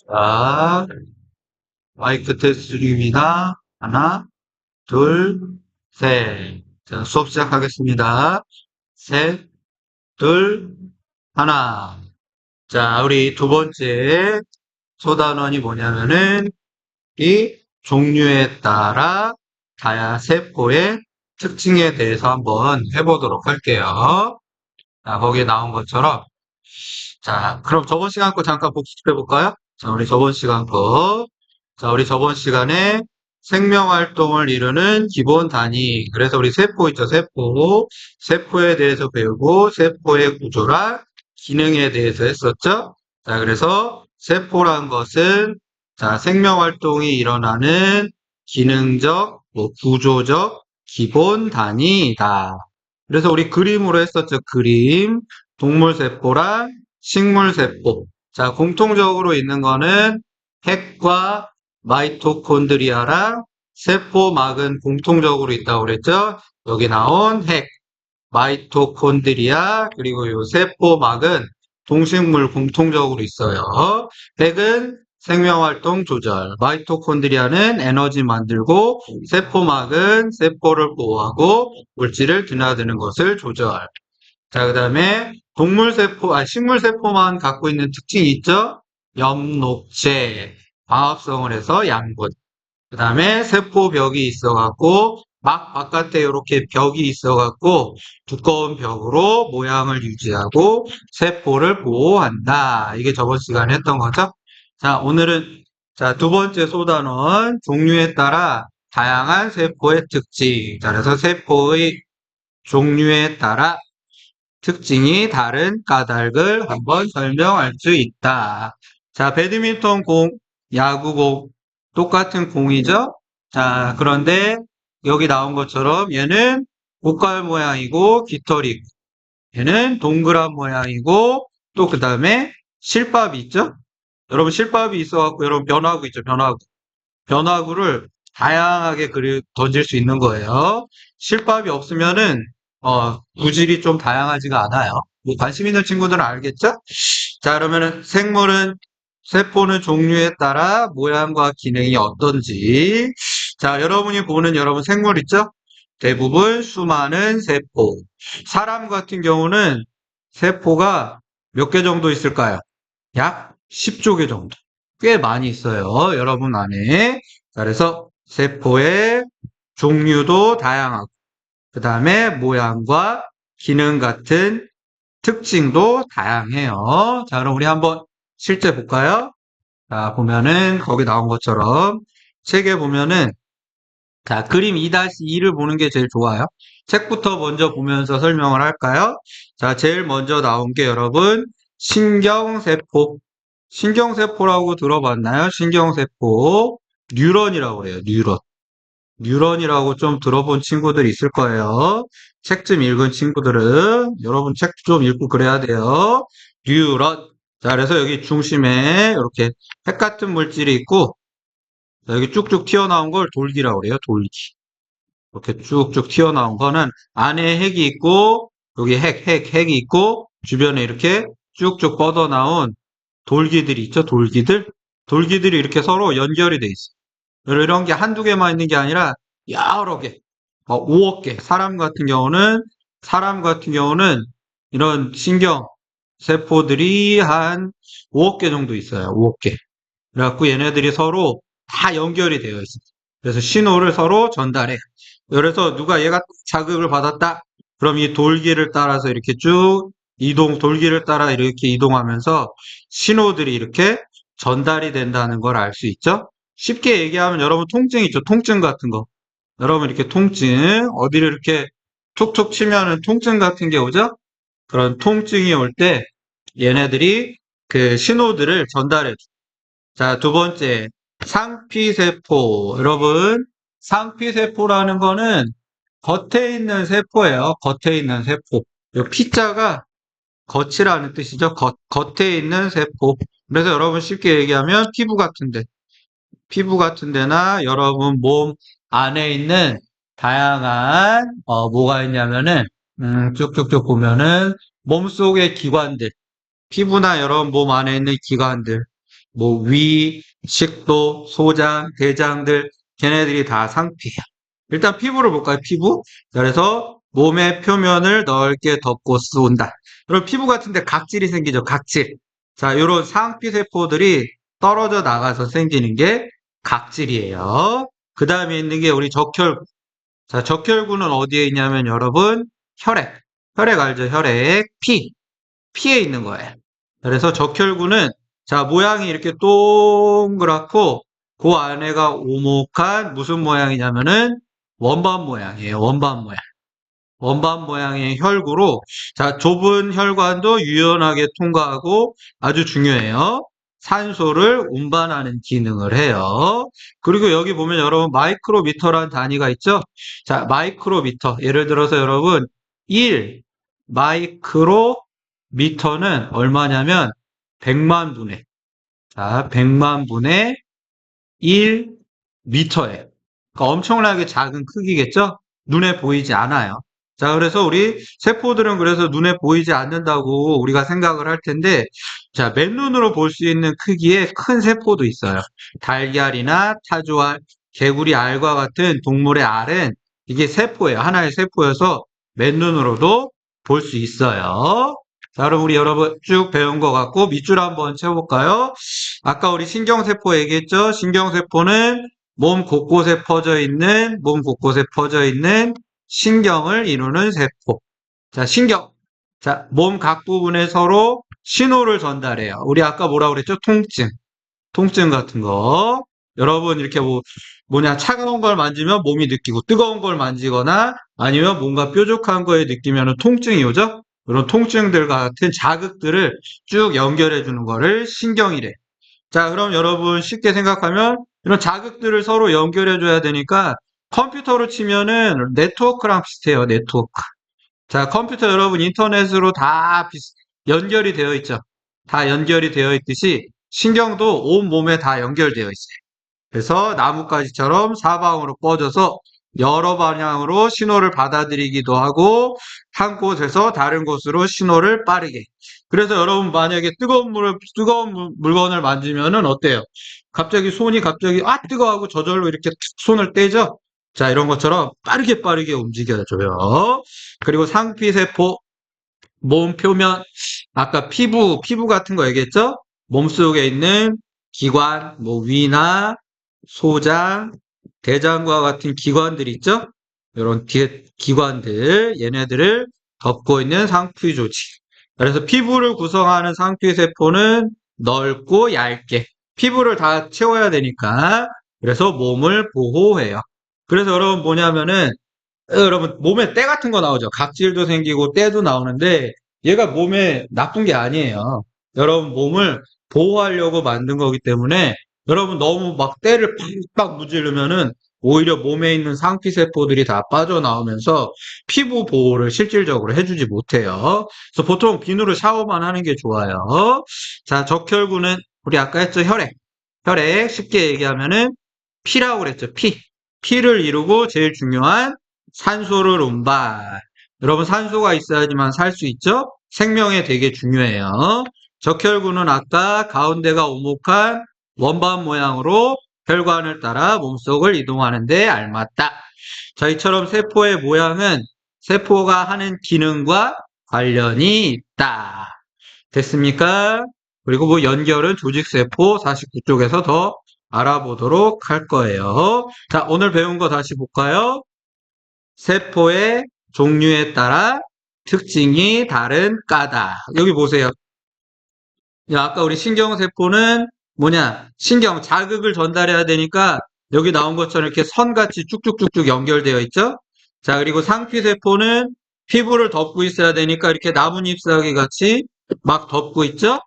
자, 마이크 테스트 중입니다. 하나, 둘, 셋. 자, 수업 시작하겠습니다. 셋, 둘, 하나. 자, 우리 두 번째 소단원이 뭐냐면은 이 종류에 따라 세포의 특징에 대해서 한번 해보도록 할게요. 자, 거기에 나온 것처럼. 자, 그럼 저번 시간 거 잠깐 복습해 볼까요? 자, 우리 저번 시간 거. 자, 우리 저번 시간에 생명 활동을 이루는 기본 단위. 그래서 우리 세포 있죠, 세포. 세포에 대해서 배우고, 세포의 구조랑 기능에 대해서 했었죠? 자, 그래서 세포란 것은, 자, 생명 활동이 일어나는 기능적, 구조적 기본 단위이다. 그래서 우리 그림으로 했었죠, 그림. 동물세포랑 식물세포. 자, 공통적으로 있는 거는 핵과 마이토콘드리아랑 세포막은 공통적으로 있다고 그랬죠? 여기 나온 핵, 마이토콘드리아, 그리고 요 세포막은 동식물 공통적으로 있어요. 핵은 생명활동 조절, 마이토콘드리아는 에너지 만들고, 세포막은 세포를 보호하고 물질을 드나드는 것을 조절. 자, 그 다음에 식물세포만 갖고 있는 특징이 있죠? 엽록체, 광합성을 해서 양분. 그 다음에 세포벽이 있어갖고, 막 바깥에 이렇게 벽이 있어갖고, 두꺼운 벽으로 모양을 유지하고, 세포를 보호한다. 이게 저번 시간에 했던 거죠? 자, 오늘은, 자, 두 번째 소단원, 종류에 따라 다양한 세포의 특징. 자, 그래서 세포의 종류에 따라 특징이 다른 까닭을 한번 설명할 수 있다. 자, 배드민턴 공, 야구공, 똑같은 공이죠? 자, 그런데 여기 나온 것처럼 얘는 복갈 모양이고 깃털이, 얘는 동그란 모양이고 또 그 다음에 실밥이 있죠? 여러분 실밥이 있어갖고 여러분 변화구 있죠? 변화구. 변화구를 다양하게 던질 수 있는 거예요. 실밥이 없으면은 구질이 좀 다양하지가 않아요. 뭐 관심 있는 친구들은 알겠죠? 자, 그러면은 세포는 종류에 따라 모양과 기능이 어떤지. 자, 여러분이 보는 여러분 생물 있죠? 대부분 수많은 세포. 사람 같은 경우는 세포가 몇 개 정도 있을까요? 약 10조 개 정도. 꽤 많이 있어요. 여러분 안에. 자, 그래서 세포의 종류도 다양하고, 그 다음에 모양과 기능 같은 특징도 다양해요. 자, 그럼 우리 한번 실제 볼까요? 자, 보면은 거기 나온 것처럼 책에 보면은 자, 그림 2-2를 보는 게 제일 좋아요. 책부터 먼저 보면서 설명을 할까요? 자, 제일 먼저 나온 게 여러분 신경세포. 신경세포라고 들어봤나요? 신경세포. 뉴런이라고 해요. 뉴런. 뉴런이라고 좀 들어본 친구들 있을 거예요. 책 좀 읽은 친구들은 여러분 책 좀 읽고 그래야 돼요. 뉴런. 자, 그래서 여기 중심에 이렇게 핵 같은 물질이 있고 여기 쭉쭉 튀어나온 걸 돌기라고 그래요. 돌기. 이렇게 쭉쭉 튀어나온 거는 안에 핵이 있고 여기 핵이 있고 주변에 이렇게 쭉쭉 뻗어나온 돌기들이 있죠. 돌기들. 돌기들이 이렇게 서로 연결이 돼 있어요. 이런 게 한두 개만 있는 게 아니라 여러 개, 5억 개. 사람 같은 경우는 이런 신경 세포들이 한 5억 개 정도 있어요. 5억 개. 그래갖고 얘네들이 서로 다 연결이 되어 있어요. 그래서 신호를 서로 전달해. 그래서 누가 얘가 자극을 받았다. 그럼 이 돌기를 따라서 이렇게 쭉 돌기를 따라 이렇게 이동하면서 신호들이 이렇게 전달이 된다는 걸 알 수 있죠? 쉽게 얘기하면 여러분 통증 있죠? 통증 같은 거. 여러분 이렇게 통증, 어디를 이렇게 툭툭 치면은 통증 같은 게 오죠? 그런 통증이 올 때 얘네들이 그 신호들을 전달해 줘. 자, 두 번째, 상피세포. 여러분, 상피세포라는 거는 겉에 있는 세포예요. 겉에 있는 세포. 이 P자가 겉이라는 뜻이죠. 겉에 있는 세포. 그래서 여러분 쉽게 얘기하면 피부 같은 데나 여러분 몸 안에 있는 다양한, 뭐가 있냐면은, 쭉쭉쭉 보면은 몸속의 기관들, 피부나 여러분 몸 안에 있는 기관들, 뭐 위, 식도, 소장, 대장들 걔네들이 다 상피예요. 일단 피부를 볼까요? 피부. 그래서 몸의 표면을 넓게 덮고 쏜다. 그럼 피부 같은데 각질이 생기죠. 각질. 자, 이런 상피 세포들이 떨어져 나가서 생기는 게 각질이에요. 그 다음에 있는 게 우리 적혈구. 자, 적혈구는 어디에 있냐면 여러분 혈액. 혈액 알죠? 혈액. 피에 있는 거예요. 그래서 적혈구는 자, 모양이 이렇게 동그랗고 그 안에가 오목한 무슨 모양이냐면은 원반 모양이에요. 원반 모양. 원반 모양의 혈구로 자, 좁은 혈관도 유연하게 통과하고 아주 중요해요. 산소를 운반하는 기능을 해요. 그리고 여기 보면 여러분 마이크로미터라는 단위가 있죠? 자, 마이크로미터. 예를 들어서 여러분 1 마이크로미터는 얼마냐면 100만 분의 자, 100만 분의 1미터예요. 그러니까 엄청나게 작은 크기겠죠? 눈에 보이지 않아요. 자, 그래서 우리 세포들은 그래서 눈에 보이지 않는다고 우리가 생각을 할 텐데, 자, 맨눈으로 볼 수 있는 크기의 큰 세포도 있어요. 달걀이나 타조알, 개구리 알과 같은 동물의 알은 이게 세포예요. 하나의 세포여서 맨눈으로도 볼 수 있어요. 자, 그럼 우리 여러분 쭉 배운 것 같고 밑줄 한번 채워볼까요? 아까 우리 신경세포 얘기했죠? 신경세포는 몸 곳곳에 퍼져 있는 신경을 이루는 세포. 자, 신경. 자, 몸 각 부분에 서로 신호를 전달해요. 우리 아까 뭐라고 그랬죠? 통증 같은 거. 여러분, 이렇게 차가운 걸 만지면 몸이 느끼고, 뜨거운 걸 만지거나, 아니면 뭔가 뾰족한 거에 느끼면 통증이 오죠? 그런 통증들 같은 자극들을 쭉 연결해 주는 거를 신경이래. 자, 그럼 여러분 쉽게 생각하면 이런 자극들을 서로 연결해 줘야 되니까 컴퓨터로 치면은 네트워크랑 비슷해요. 네트워크. 자, 컴퓨터 여러분 인터넷으로 다 연결이 되어 있죠. 다 연결이 되어 있듯이 신경도 온 몸에 다 연결되어 있어요. 그래서 나뭇가지처럼 사방으로 뻗어서 여러 방향으로 신호를 받아들이기도 하고 한 곳에서 다른 곳으로 신호를 빠르게. 그래서 여러분 만약에 뜨거운 물건을 만지면은 어때요? 갑자기 손이 갑자기 뜨거워하고 저절로 이렇게 손을 떼죠? 자, 이런 것처럼 빠르게 움직여줘요. 그리고 상피세포, 몸 표면, 아까 피부 같은 거 얘기했죠? 몸속에 있는 기관, 뭐 위나 소장, 대장과 같은 기관들 있죠? 이런 기관들, 얘네들을 덮고 있는 상피 조직. 그래서 피부를 구성하는 상피 세포는 넓고 얇게 피부를 다 채워야 되니까 그래서 몸을 보호해요. 그래서 여러분 뭐냐면은 여러분 몸에 때 같은 거 나오죠. 각질도 생기고 때도 나오는데 얘가 몸에 나쁜 게 아니에요. 여러분 몸을 보호하려고 만든 거기 때문에 여러분 너무 막 때를 팍팍 무지르면은 오히려 몸에 있는 상피세포들이 다 빠져나오면서 피부 보호를 실질적으로 해주지 못해요. 그래서 보통 비누로 샤워만 하는 게 좋아요. 자, 적혈구는 우리 아까 했죠. 혈액 쉽게 얘기하면은 피라고 그랬죠. 피를 이루고 제일 중요한 산소를 운반. 여러분 산소가 있어야지만 살 수 있죠? 생명에 되게 중요해요. 적혈구는 아까 가운데가 오목한 원반 모양으로 혈관을 따라 몸속을 이동하는데 알맞다. 자, 이처럼 세포의 모양은 세포가 하는 기능과 관련이 있다. 됐습니까? 그리고 뭐 연결은 조직세포 49쪽에서 더 알아보도록 할 거예요. 자, 오늘 배운 거 다시 볼까요? 세포의 종류에 따라 특징이 다른 까다. 여기 보세요. 야, 아까 우리 신경세포는 신경 자극을 전달해야 되니까 여기 나온 것처럼 이렇게 선같이 쭉쭉쭉쭉 연결되어 있죠? 자, 그리고 상피세포는 피부를 덮고 있어야 되니까 이렇게 나뭇잎 사귀 같이 막 덮고 있죠?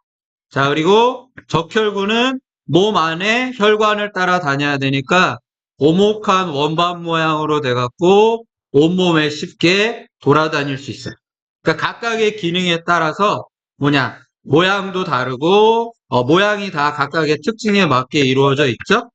자, 그리고 적혈구는 몸 안에 혈관을 따라 다녀야 되니까 오목한 원반 모양으로 돼갖고 온몸에 쉽게 돌아다닐 수 있어요. 그러니까 각각의 기능에 따라서 모양도 다르고 모양이 다 각각의 특징에 맞게 이루어져 있죠.